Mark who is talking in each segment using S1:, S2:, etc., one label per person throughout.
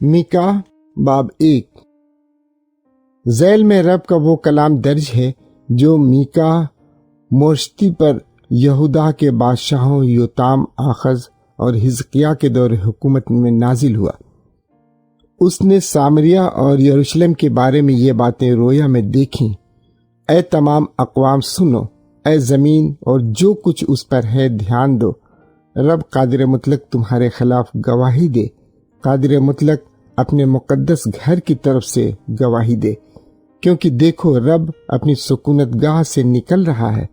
S1: Mica باب 1 ذیل میں رب کا وہ کلام درج ہے جو میکا مورشتی پر یہودا کے بادشاہوں یوتام، آخز اور حزقیاہ کے دور حکومت میں نازل ہوا۔ اس نے سامریہ اور یروشلم کے بارے میں یہ باتیں رویا میں دیکھیں۔ اے تمام اقوام سنو، اے زمین اور جو کچھ اس پر ہے دھیان دو۔ رب قادر مطلق تمہارے خلاف گواہی دے، قادر مطلق اپنے مقدس گھر کی طرف سے گواہی دے، کیونکہ دیکھو رب اپنی سکونت گاہ سے نکل رہا ہے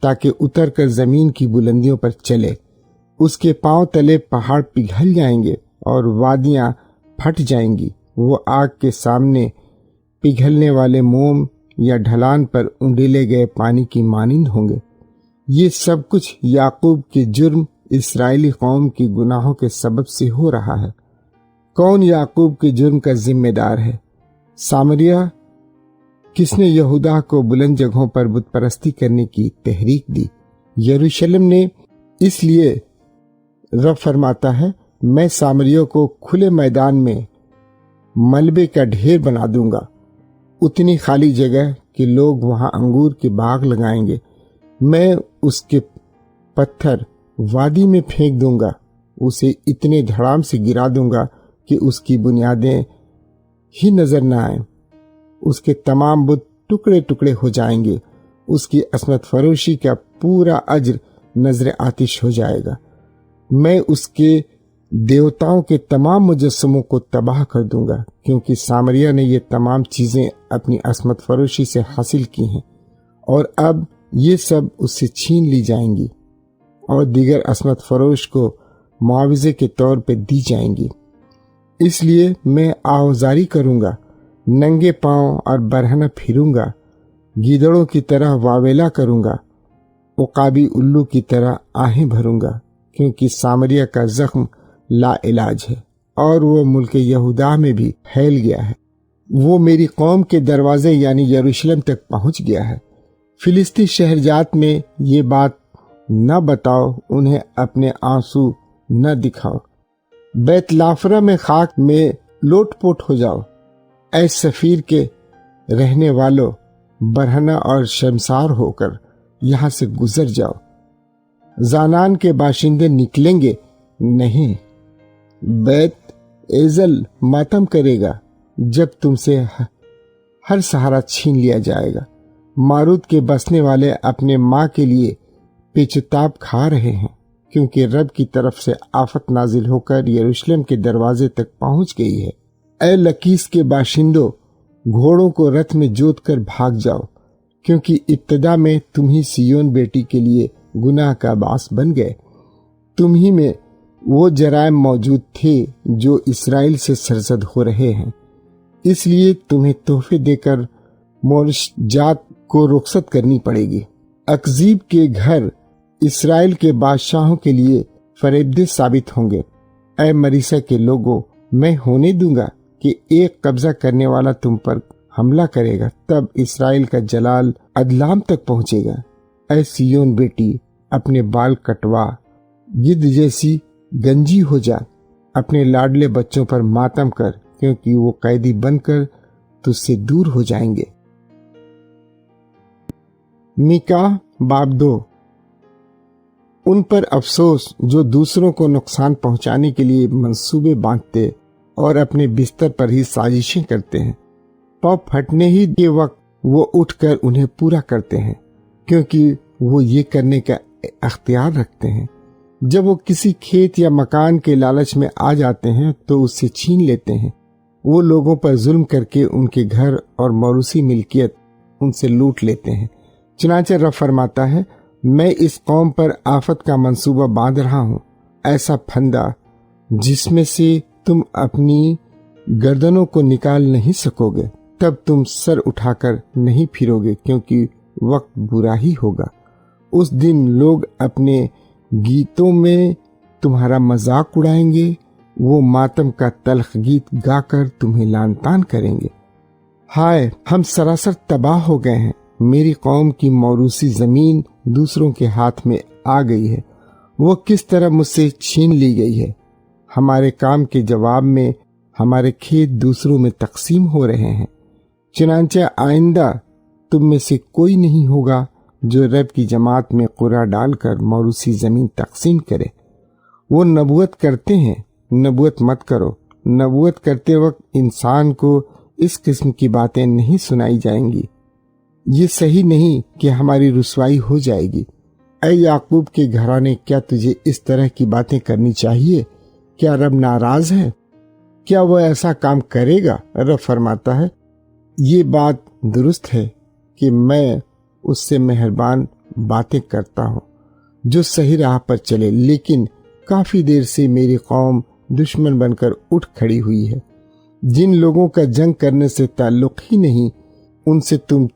S1: تاکہ اتر کر زمین کی بلندیوں پر چلے۔ اس کے پاؤں تلے پہاڑ پگھل جائیں گے اور وادیاں پھٹ جائیں گی۔ وہ آگ کے سامنے پگھلنے والے موم یا ڈھلان پر انڈیلے گئے پانی کی مانند ہوں گے۔ یہ سب کچھ یعقوب کے جرم، اسرائیلی قوم کی گناہوں کے سبب سے ہو رہا ہے۔ کون یعقوب کے جرم کا ذمہ دار ہے؟ سامریہ کس نے یہودا کو بلند جگہوں پر بت پرستی کرنے کی تحریک دی؟ یروشلم نے۔ اس لیے رب فرماتا ہے، میں سامریوں کو کھلے میدان میں ملبے کا ڈھیر بنا دوں گا، اتنی خالی جگہ کہ لوگ وہاں انگور کے باغ لگائیں گے۔ میں اس کے پتھر وادی میں پھینک دوں گا، اسے اتنے دھڑام سے گرا دوں گا کہ اس کی بنیادیں ہی نظر نہ آئیں۔ اس کے تمام بت ٹکڑے ٹکڑے ہو جائیں گے، اس کی عصمت فروشی کا پورا اجر نظر آتش ہو جائے گا۔ میں اس کے دیوتاؤں کے تمام مجسموں کو تباہ کر دوں گا، کیونکہ سامریہ نے یہ تمام چیزیں اپنی عصمت فروشی سے حاصل کی ہیں، اور اب یہ سب اس سے چھین لی جائیں گی اور دیگر عصمت فروش کو معاوضے کے طور پہ دی جائیں گی۔ اس لیے میں آوزاری کروں گا، ننگے پاؤں اور برہنہ پھروں گا، گیدڑوں کی طرح واویلا کروں گا، عقابی الو کی طرح آہیں بھروں گا، کیونکہ سامریہ کا زخم لا علاج ہے اور وہ ملک یہودا میں بھی پھیل گیا ہے۔ وہ میری قوم کے دروازے یعنی یروشلم تک پہنچ گیا ہے۔ فلسطی شہرجات میں یہ بات نہ بتاؤ، انہیں اپنے آنسو نہ دکھاؤ۔ بیت لافرہ میں خاک میں لوٹ پوٹ ہو جاؤ۔ اے سفیر کے رہنے والوں، برہنہ اور شرمسار ہو کر یہاں سے گزر جاؤ۔ زانان کے باشندے نکلیں گے نہیں، بیت ایزل ماتم کرے گا جب تم سے ہر سہارا چھین لیا جائے گا۔ ماروت کے بسنے والے اپنے ماں کے لیے پیچتاب کھا رہے ہیں، کیونکہ رب کی طرف سے آفت نازل ہو کر یروشلم کے دروازے تک پہنچ گئی ہے۔ اے لکیس کے باشندوں، گھوڑوں کو رتھ میں جوت کر بھاگ جاؤ، کیونکہ ابتدا میں تم ہی سیون بیٹی کے لیے گناہ کا باعث بن گئے۔ تم ہی میں وہ جرائم موجود تھے جو اسرائیل سے سرزد ہو رہے ہیں، اس لیے تمہیں تحفے دے کر مورش جات کو رخصت کرنی پڑے گی۔ اکزیب کے گھر اسرائیل کے بادشاہوں کے لیے فریبدہ ثابت ہوں گے۔ اے مریسا کے لوگوں، میں ہونے دوں گا کہ ایک قبضہ کرنے والا تم پر حملہ کرے گا، تب اسرائیل کا جلال ادلام تک پہنچے گا۔ اے سیون بیٹی، اپنے بال کٹوا، گدھ جیسی گنجی ہو جا، اپنے لاڈلے بچوں پر ماتم کر، کیونکہ وہ قیدی بن کر تجھ سے دور ہو جائیں گے۔ میکا باب 2 ان پر افسوس جو دوسروں کو نقصان پہنچانے کے لیے منصوبے باندھتے اور اپنے بستر پر ہی سازشیں کرتے ہیں۔ پاؤں پھٹنے ہی کے وقت وہ اٹھ کر انہیں پورا کرتے ہیں، کیونکہ وہ یہ کرنے کا اختیار رکھتے ہیں۔ جب وہ کسی کھیت یا مکان کے لالچ میں آ جاتے ہیں تو اس سے چھین لیتے ہیں۔ وہ لوگوں پر ظلم کر کے ان کے گھر اور موروثی ملکیت ان سے لوٹ لیتے ہیں۔ چنانچہ رب فرماتا ہے، میں اس قوم پر آفت کا منصوبہ باندھ رہا ہوں، ایسا پھندا جس میں سے تم اپنی گردنوں کو نکال نہیں سکو گے۔ تب تم سر اٹھا کر نہیں پھرو گے، کیونکہ وقت برا ہی ہوگا۔ اس دن لوگ اپنے گیتوں میں تمہارا مذاق اڑائیں گے، وہ ماتم کا تلخ گیت گا کر تمہیں لعن طعن کریں گے۔ ہائے، ہم سراسر تباہ ہو گئے ہیں، میری قوم کی موروثی زمین دوسروں کے ہاتھ میں آ گئی ہے، وہ کس طرح مجھ سے چھین لی گئی ہے۔ ہمارے کام کے جواب میں ہمارے کھیت دوسروں میں تقسیم ہو رہے ہیں۔ چنانچہ آئندہ تم میں سے کوئی نہیں ہوگا جو رب کی جماعت میں قرعہ ڈال کر موروثی زمین تقسیم کرے۔ وہ نبوت کرتے ہیں، نبوت مت کرو۔ نبوت کرتے وقت انسان کو اس قسم کی باتیں نہیں سنائی جائیں گی۔ یہ صحیح نہیں کہ ہماری رسوائی ہو جائے گی۔ اے یعقوب کے گھرانے، کیا تجھے اس طرح کی باتیں کرنی چاہیے؟ کیا رب ناراض ہے؟ کیا وہ ایسا کام کرے گا؟ رب فرماتا ہے، یہ بات درست ہے کہ میں اس سے مہربان باتیں کرتا ہوں جو صحیح راہ پر چلے، لیکن کافی دیر سے میری قوم دشمن بن کر اٹھ کھڑی ہوئی ہے۔ جن لوگوں کا جنگ کرنے سے تعلق ہی نہیں، ان سے تم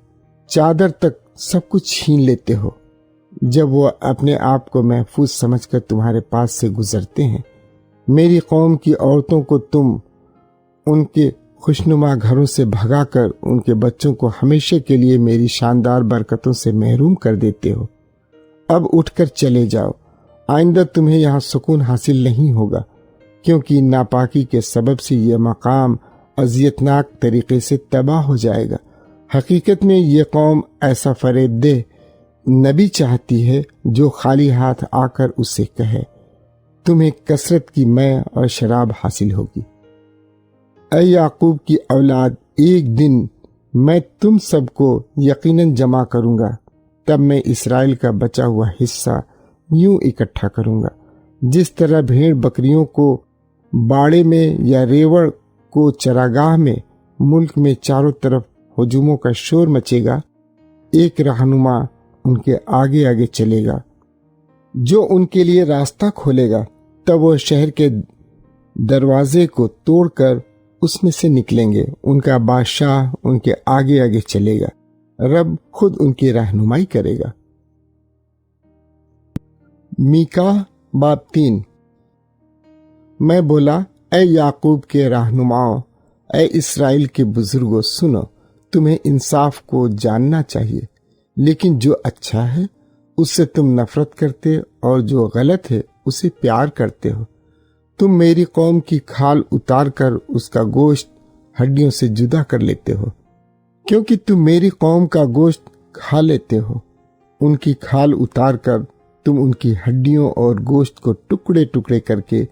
S1: چادر تک سب کچھ چھین لیتے ہو۔ جب وہ اپنے آپ کو محفوظ سمجھ کر تمہارے پاس سے گزرتے ہیں، میری قوم کی عورتوں کو تم ان کے خوشنما گھروں سے بھگا کر ان کے بچوں کو ہمیشہ کے لیے میری شاندار برکتوں سے محروم کر دیتے ہو۔ اب اٹھ کر چلے جاؤ، آئندہ تمہیں یہاں سکون حاصل نہیں ہوگا، کیونکہ ناپاکی کے سبب سے یہ مقام اذیتناک طریقے سے تباہ ہو جائے گا۔ حقیقت میں یہ قوم ایسا فریب دہ نبی چاہتی ہے جو خالی ہاتھ آ کر اس سے کہے، تمہیں کثرت کی مے اور شراب حاصل ہوگی۔ اے یعقوب کی اولاد، ایک دن میں تم سب کو یقیناً جمع کروں گا، تب میں اسرائیل کا بچا ہوا حصہ یوں اکٹھا کروں گا جس طرح بھیڑ بکریوں کو باڑے میں یا ریوڑ کو چراگاہ میں۔ ملک میں چاروں طرف ہجوموں کا شور مچے گا، ایک رہنما ان کے آگے آگے چلے گا جو ان کے لیے راستہ کھولے گا، تب وہ شہر کے دروازے کو توڑ کر اس میں سے نکلیں گے۔ ان کا بادشاہ ان کے آگے آگے چلے گا، رب خود ان کی رہنمائی کرے گا۔ میکا باب 3۔ میں بولا، اے یعقوب کے رہنماؤں، اے اسرائیل کے بزرگوں، سنو، تمہیں انصاف کو جاننا چاہیے، لیکن جو اچھا ہے اس سے تم نفرت کرتے اور جو غلط ہے اسے پیار کرتے ہو۔ تم میری قوم کی کھال اتار کر اس کا گوشت ہڈیوں سے جدا کر لیتے ہو، کیونکہ تم میری قوم کا گوشت کھا لیتے ہو۔ ان کی کھال اتار کر تم ان کی ہڈیوں اور گوشت کو ٹکڑے ٹکڑے کر کے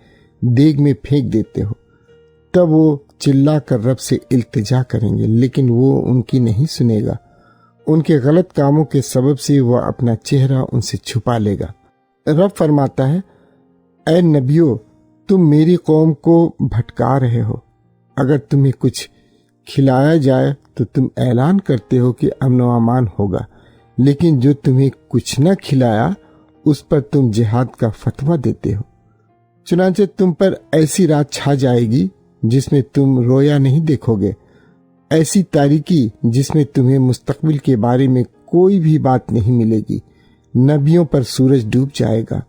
S1: دیگ میں پھینک دیتے ہو۔ تب وہ چلا کر رب سے التجا کریں گے، لیکن وہ ان کی نہیں سنے گا۔ ان کے غلط کاموں کے سبب سے وہ اپنا چہرہ ان سے چھپا لے گا۔ رب فرماتا ہے، اے نبیو، تم میری قوم کو بھٹکا رہے ہو۔ اگر تمہیں کچھ کھلایا جائے تو تم اعلان کرتے ہو کہ امن و امان ہوگا، لیکن جو تمہیں کچھ نہ کھلایا اس پر تم جہاد کا فتویٰ دیتے ہو۔ چنانچہ تم پر ایسی رات چھا جائے گی جس میں تم رویا نہیں دیکھو گے، ایسی تاریکی جس میں تمہیں مستقبل کے بارے میں کوئی بھی بات نہیں ملے گی۔ نبیوں پر سورج ڈوب جائے گا،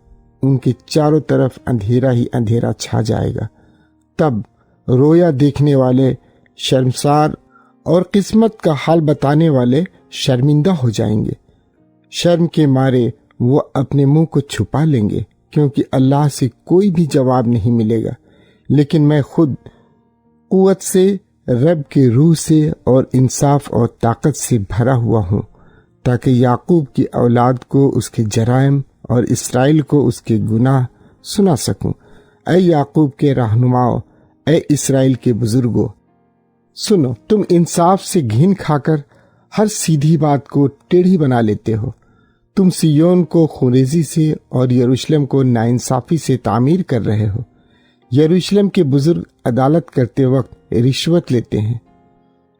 S1: ان کے چاروں طرف اندھیرا ہی اندھیرا چھا جائے گا۔ تب رویا دیکھنے والے شرمسار اور قسمت کا حال بتانے والے شرمندہ ہو جائیں گے۔ شرم کے مارے وہ اپنے منہ کو چھپا لیں گے، کیونکہ اللہ سے کوئی بھی جواب نہیں ملے گا۔ لیکن میں خود قوت سے، رب کے روح سے اور انصاف اور طاقت سے بھرا ہوا ہوں، تاکہ یعقوب کی اولاد کو اس کے جرائم اور اسرائیل کو اس کے گناہ سنا سکوں۔ اے یعقوب کے رہنماؤں، اے اسرائیل کے بزرگوں، سنو، تم انصاف سے گھن کھا کر ہر سیدھی بات کو ٹیڑھی بنا لیتے ہو۔ تم سیون کو خونریزی سے اور یروشلم کو ناانصافی سے تعمیر کر رہے ہو۔ یروشلم کے بزرگ عدالت کرتے وقت رشوت لیتے ہیں،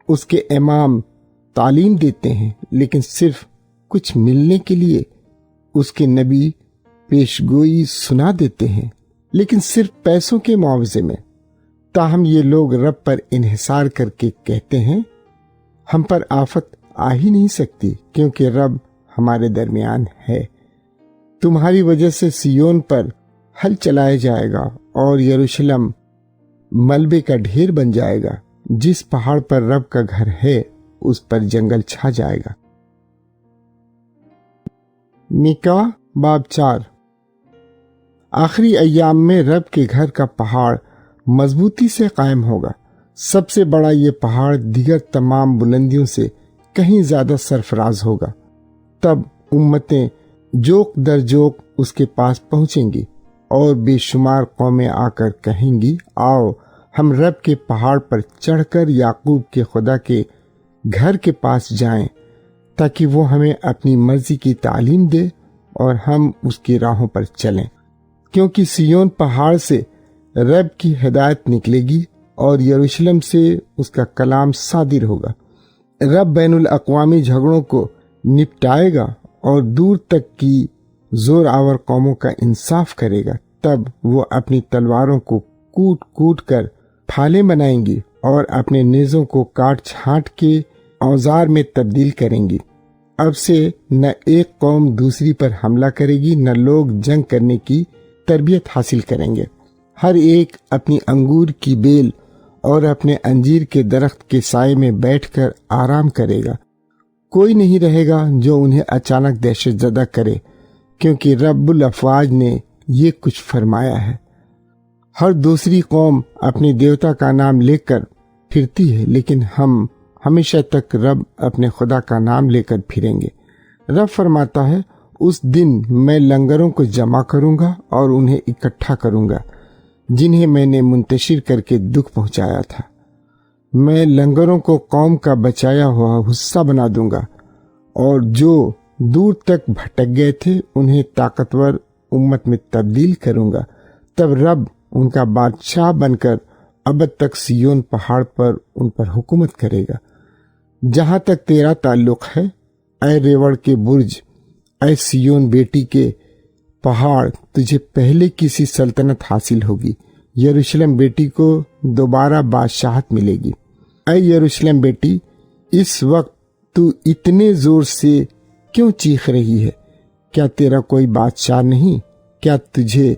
S1: اس کے امام تعلیم دیتے ہیں، لیکن صرف کچھ ملنے کے لیے۔ اس کے نبی پیشگوئی سنا دیتے ہیں، لیکن صرف پیسوں کے معاوضے میں۔ تاہم یہ لوگ رب پر انحصار کر کے کہتے ہیں، ہم پر آفت آ ہی نہیں سکتی، کیونکہ رب ہمارے درمیان ہے۔ تمہاری وجہ سے سیون پر ہل چلایا جائے گا اور یروشلم ملبے کا ڈھیر بن جائے گا۔ جس پہاڑ پر رب کا گھر ہے اس پر جنگل چھا جائے گا۔ میکا باب 4۔ آخری ایام میں رب کے گھر کا پہاڑ مضبوطی سے قائم ہوگا۔ سب سے بڑا یہ پہاڑ دیگر تمام بلندیوں سے کہیں زیادہ سرفراز ہوگا۔ تب امتیں جوق در جوق اس کے پاس پہنچیں گی اور بے شمار قومیں آ کر کہیں گی، آؤ ہم رب کے پہاڑ پر چڑھ کر یعقوب کے خدا کے گھر کے پاس جائیں تاکہ وہ ہمیں اپنی مرضی کی تعلیم دے اور ہم اس کی راہوں پر چلیں، کیونکہ سیون پہاڑ سے رب کی ہدایت نکلے گی اور یروشلم سے اس کا کلام صادر ہوگا۔ رب بین الاقوامی جھگڑوں کو نپٹائے گا اور دور تک کی زور آور قوموں کا انصاف کرے گا۔ تب وہ اپنی تلواروں کو کوٹ کوٹ کر پھالیں بنائیں گی اور اپنے نیزوں کو کاٹ چھانٹ کے اوزار میں تبدیل کریں گی۔ اب سے نہ ایک قوم دوسری پر حملہ کرے گی، نہ لوگ جنگ کرنے کی تربیت حاصل کریں گے۔ ہر ایک اپنی انگور کی بیل اور اپنے انجیر کے درخت کے سائے میں بیٹھ کر آرام کرے گا۔ کوئی نہیں رہے گا جو انہیں اچانک دہشت زدہ کرے، کیونکہ رب الافواج نے یہ کچھ فرمایا ہے۔ ہر دوسری قوم اپنے دیوتا کا نام لے کر پھرتی ہے، لیکن ہم ہمیشہ تک رب اپنے خدا کا نام لے کر پھریں گے۔ رب فرماتا ہے، اس دن میں لنگروں کو جمع کروں گا اور انہیں اکٹھا کروں گا جنہیں میں نے منتشر کر کے دکھ پہنچایا تھا۔ میں لنگروں کو قوم کا بچایا ہوا حصہ بنا دوں گا، اور جو دور تک بھٹک گئے تھے انہیں طاقتور امت میں تبدیل کروں گا۔ تب رب ان کا بادشاہ بن کر ابد تک سیون پہاڑ پر ان پر حکومت کرے گا۔ جہاں تک تیرا تعلق ہے، اے ریوڑ کے برج، اے سیون بیٹی کے پہاڑ، تجھے پہلے کسی سلطنت حاصل ہوگی۔ یروشلم بیٹی کو دوبارہ بادشاہت ملے گی۔ اے یروشلم بیٹی، اس وقت تو اتنے زور سے کیوں چیخ رہی ہے؟ کیا تیرا کوئی بادشاہ نہیں؟ کیا تجھے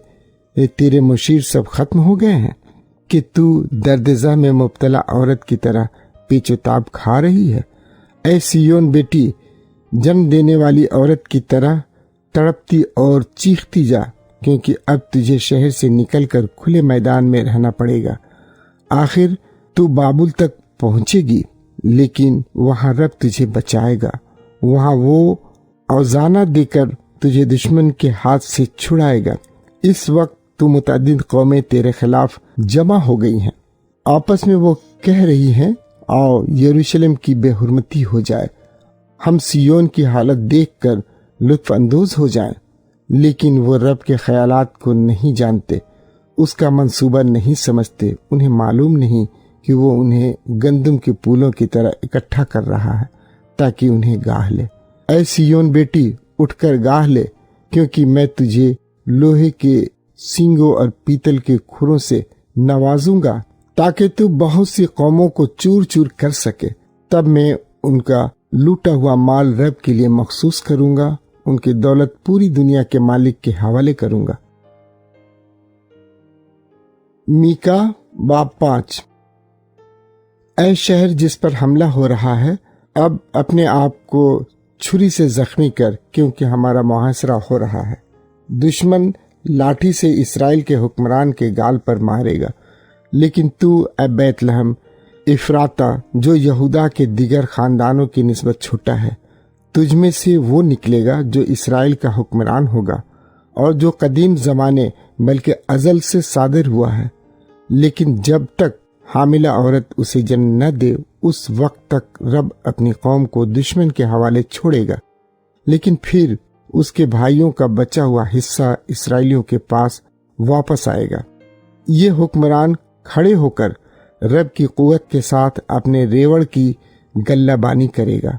S1: تیرے مشیر سب ختم ہو گئے ہیں کہ تو درد زہ میں مبتلا عورت کی طرح پیچ و تاب کھا رہی ہے؟ اے سیون بیٹی، جنم دینے والی عورت کی طرح تڑپتی اور چیختی جا، کیونکہ اب تجھے شہر سے نکل کر کھلے میدان میں رہنا پڑے گا۔ آخر تو بابل تک پہنچے گی، لیکن وہاں رب تجھے بچائے گا۔ وہاں وہ اوزانہ دے کر تجھے دشمن کے ہاتھ سے چھڑائے گا۔ اس وقت تو متعدد قومیں تیرے خلاف جمع ہو گئی ہیں، آپس میں وہ کہہ رہی ہیں، آؤ یروشلم کی بے حرمتی ہو جائے، ہم سیون کی حالت دیکھ کر لطف اندوز ہو جائیں۔ لیکن وہ رب کے خیالات کو نہیں جانتے، اس کا منصوبہ نہیں سمجھتے۔ انہیں معلوم نہیں کہ وہ انہیں گندم کے پھولوں کی طرح اکٹھا کر رہا ہے تاکہ انہیں گاہ لے۔ اے سیون بیٹی، اٹھ کر گاہ لے، کیونکہ میں تجھے لوہے کے سینگوں اور پیتل کے کھروں سے نوازوں گا تاکہ تو بہت سی قوموں کو چور چور کر سکے۔ تب میں ان کا لوٹا ہوا مال رب کے لیے مخصوص کروں گا، ان کی دولت پوری دنیا کے مالک کے حوالے کروں گا۔ میکا باب 5۔ اے شہر جس پر حملہ ہو رہا ہے، اب اپنے آپ کو چھری سے زخمی کر، کیونکہ ہمارا محاصرہ ہو رہا ہے۔ دشمن لاٹھی سے اسرائیل کے حکمران کے گال پر مارے گا، لیکن تو اے بیت لحم افراطہ، جو یہودا کے دیگر خاندانوں کی نسبت چھوٹا ہے، تجھ میں سے وہ نکلے گا جو اسرائیل کا حکمران ہوگا، اور جو قدیم زمانے بلکہ ازل سے صادر ہوا ہے۔ لیکن جب تک حاملہ عورت اسے جنم نہ دے، اس وقت تک رب اپنی قوم کو دشمن کے حوالے چھوڑے گا، لیکن پھر اس کے بھائیوں کا بچا ہوا حصہ اسرائیلیوں کے پاس واپس آئے گا۔ یہ حکمران کھڑے ہو کر رب کی قوت کے ساتھ اپنے ریوڑ کی گلہ بانی کرے گا۔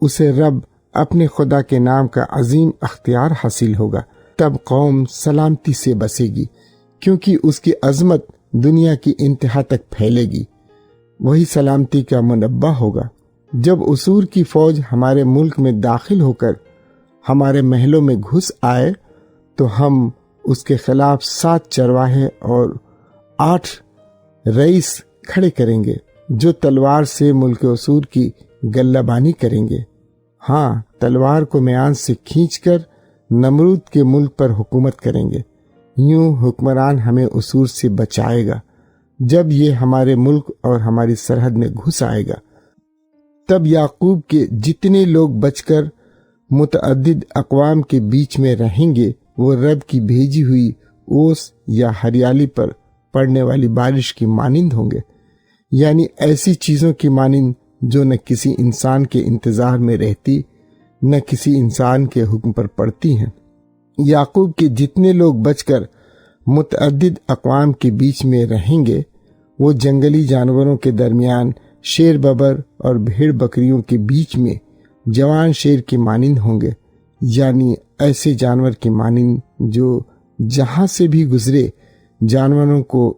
S1: اسے رب اپنے خدا کے نام کا عظیم اختیار حاصل ہوگا۔ تب قوم سلامتی سے بسے گی، کیونکہ اس کی عظمت دنیا کی انتہا تک پھیلے گی۔ وہی سلامتی کا منبع ہوگا۔ جب اسور کی فوج ہمارے ملک میں داخل ہو کر ہمارے محلوں میں گھس آئے تو ہم اس کے خلاف 7 چرواہے اور 8 رئیس کھڑے کریں گے، جو تلوار سے ملک اسور کی گلہ بانی کریں گے۔ ہاں، تلوار کو میان سے کھینچ کر نمرود کے ملک پر حکومت کریں گے۔ یوں حکمران ہمیں اسور سے بچائے گا، جب یہ ہمارے ملک اور ہماری سرحد میں گھس آئے گا، تب یعقوب کے جتنے لوگ بچ کر متعدد اقوام کے بیچ میں رہیں گے وہ رب کی بھیجی ہوئی اوس یا ہریالی پر پڑنے والی بارش کی مانند ہوں گے، یعنی ایسی چیزوں کی مانند جو نہ کسی انسان کے انتظار میں رہتی نہ کسی انسان کے حکم پر پڑتی ہیں۔ یعقوب کے جتنے لوگ بچ کر متعدد اقوام کے بیچ میں رہیں گے وہ جنگلی جانوروں کے درمیان شیر ببر اور بھیڑ بکریوں کے بیچ میں جوان شیر کی مانند ہوں گے، یعنی ایسے جانور کی مانند جو جہاں سے بھی گزرے جانوروں کو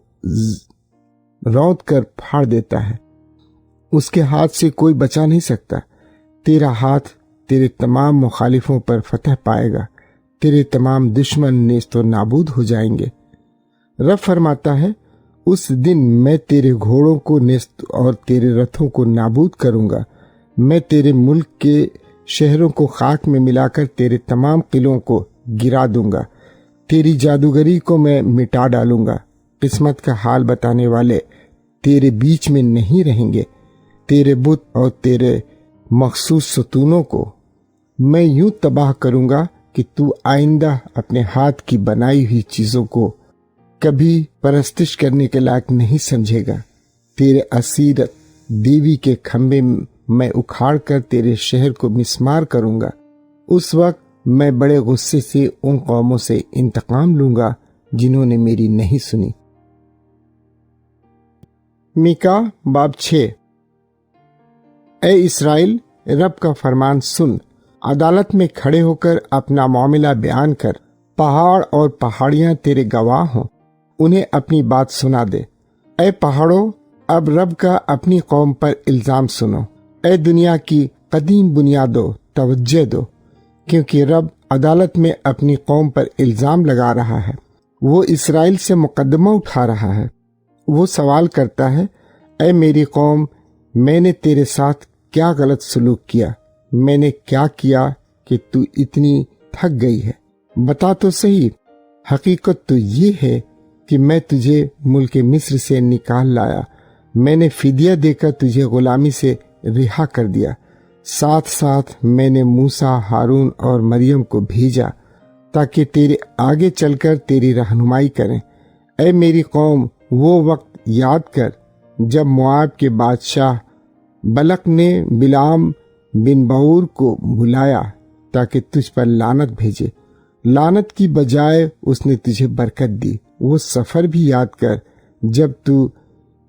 S1: رونت کر پھاڑ دیتا ہے، اس کے ہاتھ سے کوئی بچا نہیں سکتا۔ تیرا ہاتھ تیرے تمام مخالفوں پر فتح پائے گا، تیرے تمام دشمن نیست و نابود ہو جائیں گے۔ رب فرماتا ہے، اس دن میں تیرے گھوڑوں کو نیست اور تیرے رتھوں کو نابود کروں گا، میں تیرے ملک کے شہروں کو خاک میں ملا کر تیرے تمام قلعوں کو گرا دوں گا، تیری جادوگری کو میں مٹا ڈالوں گا، قسمت کا حال بتانے والے تیرے بیچ میں نہیں رہیں گے، تیرے بت اور تیرے مخصوص ستونوں کو میں یوں تباہ کروں گا کہ تو آئندہ اپنے ہاتھ کی بنائی ہوئی چیزوں کو کبھی پرستش کرنے کے لائق نہیں سمجھے گا۔ تیرے اسیرت دیوی کے کھمبے میں اکھاڑ کر تیرے شہر کو مسمار کروں گا۔ اس وقت میں بڑے غصے سے ان قوموں سے انتقام لوں گا جنہوں نے میری نہیں سنی۔ میکا باب 6۔ اے اسرائیل، رب کا فرمان سن، عدالت میں کھڑے ہو کر اپنا معاملہ بیان کر، پہاڑ اور پہاڑیاں تیرے گواہ ہوں، انہیں اپنی بات سنا دے۔ اے پہاڑوں، اب رب کا اپنی قوم پر الزام سنو، اے دنیا کی قدیم بنیادوں توجہ دو، کیونکہ رب عدالت میں اپنی قوم پر الزام لگا رہا ہے، وہ اسرائیل سے مقدمہ اٹھا رہا ہے۔ وہ سوال کرتا ہے، اے میری قوم، میں نے تیرے ساتھ کیا غلط سلوک کیا؟ میں نے کیا کیا کہ تو اتنی تھک گئی ہے؟ بتا تو صحیح۔ حقیقت تو یہ ہے کہ میں تجھے ملک مصر سے نکال لایا، میں نے فدیہ دے کر تجھے غلامی سے رہا کر دیا، ساتھ ساتھ میں نے موسیٰ، ہارون اور مریم کو بھیجا تاکہ تیرے آگے چل کر تیری رہنمائی کریں۔ اے میری قوم، وہ وقت یاد کر جب مواب کے بادشاہ بلق نے بلعام بن بعور کو بلایا تاکہ تجھ پر لعنت بھیجے، لعنت کی بجائے اس نے تجھے برکت دی۔ وہ سفر بھی یاد کر جب تو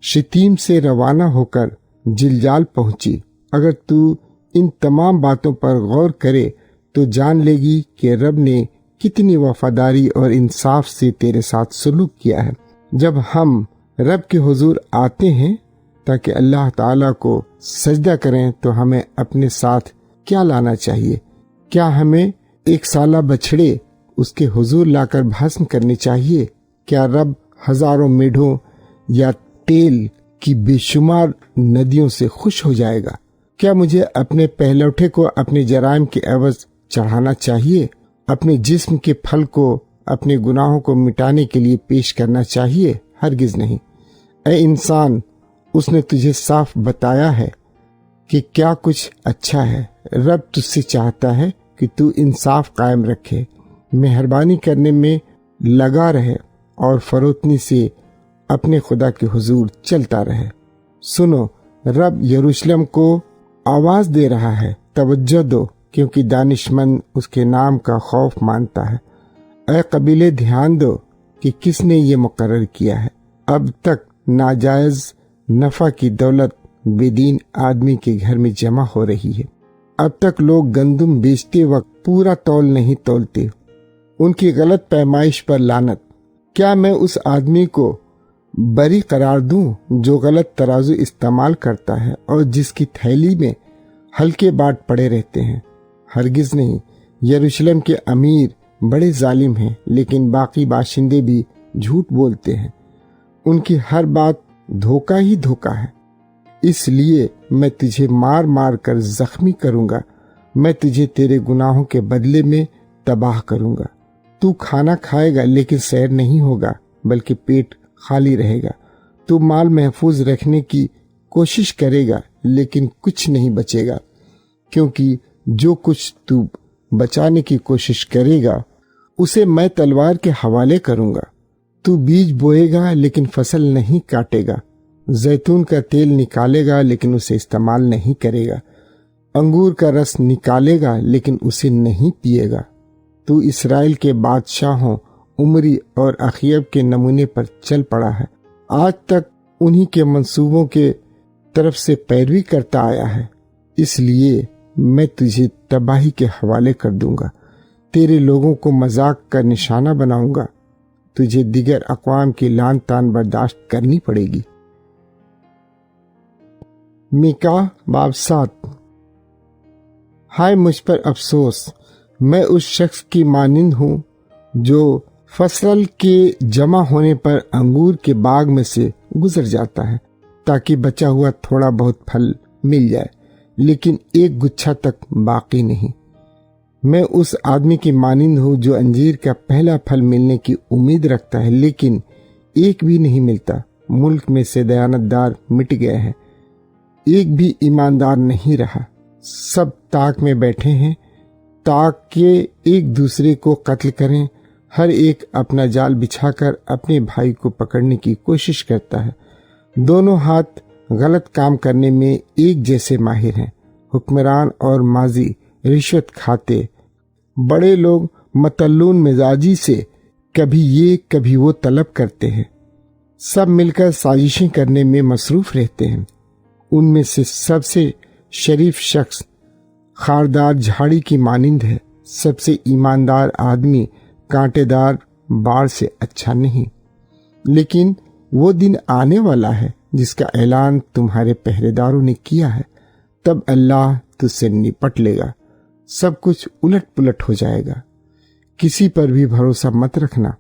S1: شتیم سے روانہ ہو کر جلجال پہنچی۔ اگر تو ان تمام باتوں پر غور کرے تو جان لے گی کہ رب نے کتنی وفاداری اور انصاف سے تیرے ساتھ سلوک کیا ہے۔ جب ہم رب کے حضور آتے ہیں تاکہ اللہ تعالیٰ کو سجدہ کریں تو ہمیں اپنے ساتھ کیا لانا چاہیے؟ کیا ہمیں ایک سالہ بچھڑے اس کے حضور لا کر بھسم کرنی چاہیے؟ کیا رب ہزاروں میڈھوں یا تیل کی بے شمار ندیوں سے خوش ہو جائے گا؟ کیا مجھے اپنے پہلوٹے کو اپنے جرائم کے عوض چڑھانا چاہیے؟ اپنے جسم کے پھل کو اپنے گناہوں کو مٹانے کے لیے پیش کرنا چاہیے؟ ہرگز نہیں۔ اے انسان، اس نے تجھے صاف بتایا ہے کہ کیا کچھ اچھا ہے۔ رب تجھ سے چاہتا ہے کہ تو انصاف قائم رکھے، مہربانی کرنے میں لگا رہے اور فروتنی سے اپنے خدا کے حضور چلتا رہے۔ سنو، رب یروشلم کو آواز دے رہا ہے، توجہ دو، کیونکہ دانش مند اس کے نام کا خوف مانتا ہے۔ اے قبیلے، دھیان دو کہ کس نے یہ مقرر کیا ہے۔ اب تک ناجائز نفع کی دولت بے دین آدمی کے گھر میں جمع ہو رہی ہے۔ اب تک لوگ گندم بیچتے وقت پورا تول نہیں تولتے۔ ان کی غلط پیمائش پر لعنت۔ کیا میں اس آدمی کو بری قرار دوں جو غلط ترازو استعمال کرتا ہے اور جس کی تھیلی میں ہلکے باٹ پڑے رہتے ہیں؟ ہرگز نہیں۔ یروشلم کے امیر بڑے ظالم ہیں، لیکن باقی باشندے بھی جھوٹ بولتے ہیں۔ ان کی ہر بات دھوکہ ہی دھوکہ ہے۔ اس لیے میں تجھے مار مار کر زخمی کروں گا، میں تجھے تیرے گناہوں کے بدلے میں تباہ کروں گا۔ تو کھانا کھائے گا لیکن سیر نہیں ہوگا، بلکہ پیٹ خالی رہے گا۔ تو مال محفوظ رکھنے کی کوشش کرے گا لیکن کچھ نہیں بچے گا، کیونکہ جو کچھ تو بچانے کی کوشش کرے گا اسے میں تلوار کے حوالے کروں گا۔ تو بیج بوئے گا لیکن فصل نہیں کاٹے گا، زیتون کا تیل نکالے گا لیکن اسے استعمال نہیں کرے گا، انگور کا رس نکالے گا لیکن اسے نہیں پیے گا۔ تو اسرائیل کے بادشاہوں عمری اور اخیب کے نمونے پر چل پڑا ہے، آج تک انہی کے منصوبوں کے طرف سے پیروی کرتا آیا ہے، اس لیے میں تجھے تباہی کے حوالے کر دوں گا، تیرے لوگوں کو مذاق کا نشانہ بناؤں گا، تجھے دیگر اقوام کی لعن طعن برداشت کرنی پڑے گی۔ میکا باب 7۔ ہائے مجھ پر افسوس، میں اس شخص کی مانند ہوں جو فصل کے جمع ہونے پر انگور کے باغ میں سے گزر جاتا ہے تاکہ بچا ہوا تھوڑا بہت پھل مل جائے، لیکن ایک گچھا تک باقی نہیں۔ میں اس آدمی کی مانند ہوں جو انجیر کا پہلا پھل ملنے کی امید رکھتا ہے لیکن ایک بھی نہیں ملتا۔ ملک میں سے دیانت دار مٹ گئے ہیں، ایک بھی ایماندار نہیں رہا، سب طاق میں بیٹھے ہیں تاکہ ایک دوسرے کو قتل کریں، ہر ایک اپنا جال بچھا کر اپنے بھائی کو پکڑنے کی کوشش کرتا ہے، دونوں ہاتھ غلط کام کرنے میں ایک جیسے ماہر ہیں، حکمران اور ماضی رشوت کھاتے، بڑے لوگ متلون مزاجی سے کبھی یہ کبھی وہ طلب کرتے ہیں، سب مل کر سازشیں کرنے میں مصروف رہتے ہیں۔ ان میں سے سب سے شریف شخص خاردار جھاڑی کی مانند ہے، سب سے ایماندار آدمی کانٹے دار باڑ سے اچھا نہیں۔ لیکن وہ دن آنے والا ہے جس کا اعلان تمہارے پہرے داروں نے کیا ہے، تب اللہ تجھ سے نپٹ لے گا، سب کچھ الٹ پلٹ ہو جائے گا۔ کسی پر بھی بھروسہ مت رکھنا،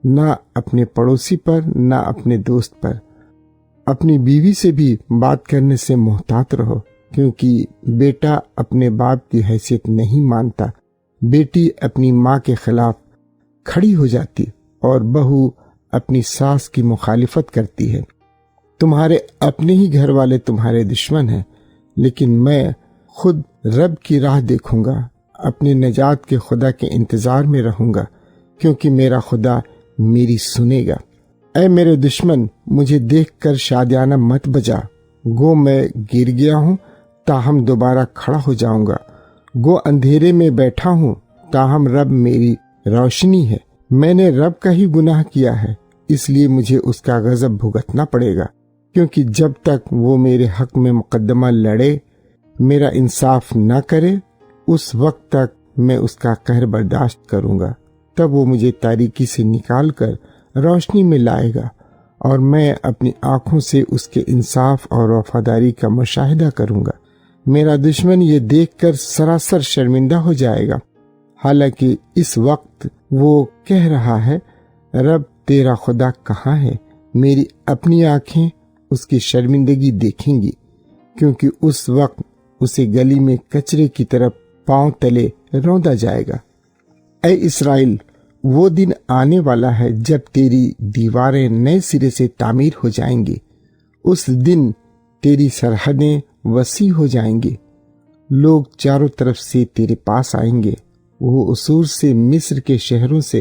S1: نہ اپنے پڑوسی پر نہ اپنے دوست پر۔ اپنی بیوی سے بھی بات کرنے سے محتاط رہو، کیونکہ بیٹا اپنے باپ کی حیثیت نہیں مانتا، بیٹی اپنی ماں کے خلاف کھڑی ہو جاتی اور بہو اپنی ساس کی مخالفت کرتی ہے۔ تمہارے اپنے ہی گھر والے تمہارے دشمن ہیں، لیکن میں خود رب کی راہ دیکھوں گا، اپنے نجات کے خدا کے انتظار میں رہوں گا، کیونکہ میرا خدا میری سنے گا۔ اے میرے دشمن، مجھے دیکھ کر شادیانہ مت بجا، گو میں گر گیا ہوں تاہم دوبارہ کھڑا ہو جاؤں گا، گو اندھیرے میں بیٹھا ہوں تاہم رب میری روشنی ہے۔ میں نے رب کا ہی گناہ کیا ہے، اس لیے مجھے اس کا غضب بھگتنا پڑے گا، کیونکہ جب تک وہ میرے حق میں مقدمہ لڑے، میرا انصاف نہ کرے، اس وقت تک میں اس کا قہر برداشت کروں گا۔ تب وہ مجھے تاریکی سے نکال کر روشنی میں لائے گا اور میں اپنی آنکھوں سے اس کے انصاف اور وفاداری کا مشاہدہ کروں گا۔ میرا دشمن یہ دیکھ کر سراسر شرمندہ ہو جائے گا، حالانکہ اس وقت وہ کہہ رہا ہے، رب تیرا خدا کہاں ہے؟ میری اپنی آنکھیں اس کی شرمندگی دیکھیں گی، کیونکہ اس وقت اسے گلی میں کچرے کی طرف پاؤں تلے روندا جائے گا۔ اے اسرائیل، وہ دن آنے والا ہے جب تیری دیواریں نئے سرے سے تعمیر ہو جائیں گی، اس دن تیری سرحدیں وسیع ہو جائیں گی، لوگ چاروں طرف سے تیرے پاس آئیں گے، وہ اسور سے، مصر کے شہروں سے،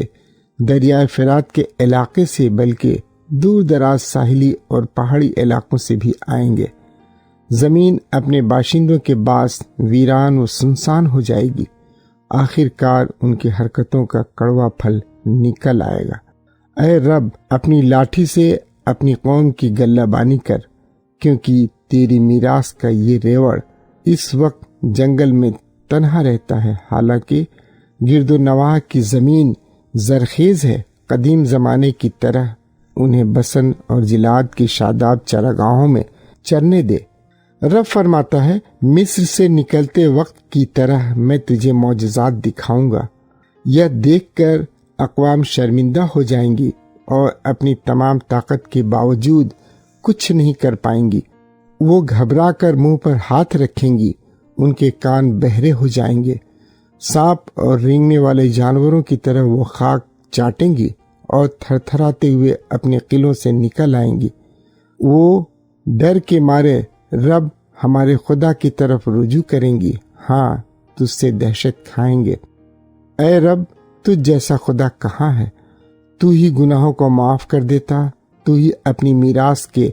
S1: دریائے فرات کے علاقے سے، بلکہ دور دراز ساحلی اور پہاڑی علاقوں سے بھی آئیں گے۔ زمین اپنے باشندوں کے باعث ویران و سنسان ہو جائے گی، آخر کار ان کی حرکتوں کا کڑوا پھل نکل آئے گا۔ اے رب، اپنی لاٹھی سے اپنی قوم کی گلہ بانی کر، کیونکہ تیری میراث کا یہ ریوڑ اس وقت جنگل میں تنہا رہتا ہے، حالانکہ گرد و نواح کی زمین زرخیز ہے۔ قدیم زمانے کی طرح انہیں بسن اور جلاد کی شاداب چراگاہوں میں چرنے دے۔ رب فرماتا ہے، مصر سے نکلتے وقت کی طرح میں تجھے معجزات دکھاؤں گا، یہ دیکھ کر اقوام شرمندہ ہو جائیں گی اور اپنی تمام طاقت کے باوجود کچھ نہیں کر پائیں گی۔ وہ گھبرا کر منہ پر ہاتھ رکھیں گی، ان کے کان بہرے ہو جائیں گے، سانپ اور رینگنے والے جانوروں کی طرح وہ خاک چاٹیں گی اور تھر تھراتے ہوئے اپنے قلعوں سے نکل آئیں گی۔ وہ ڈر کے مارے رب ہمارے خدا کی طرف رجوع کریں گی، ہاں تجھ سے دہشت کھائیں گے۔ اے رب، تجھ جیسا خدا کہاں ہے؟ تو ہی گناہوں کو معاف کر دیتا، تو ہی اپنی میراث کے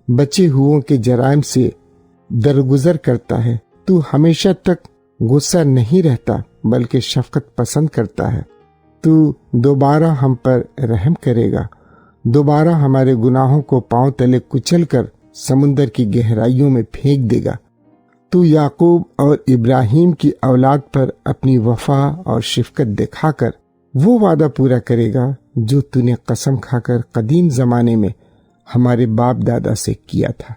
S1: بچے ہوئوں کے جرائم سے درگزر کرتا ہے۔ تو ہمیشہ تک غصہ نہیں رہتا بلکہ شفقت پسند کرتا ہے۔ تو دوبارہ ہم پر رحم کرے گا، دوبارہ ہمارے گناہوں کو پاؤں تلے کچل کر سمندر کی گہرائیوں میں پھینک دے گا۔ تو یعقوب اور ابراہیم کی اولاد پر اپنی وفا اور شفقت دکھا کر وہ وعدہ پورا کرے گا جو تو نے قسم کھا کر قدیم زمانے میں ہمارے باپ دادا سے کیا تھا۔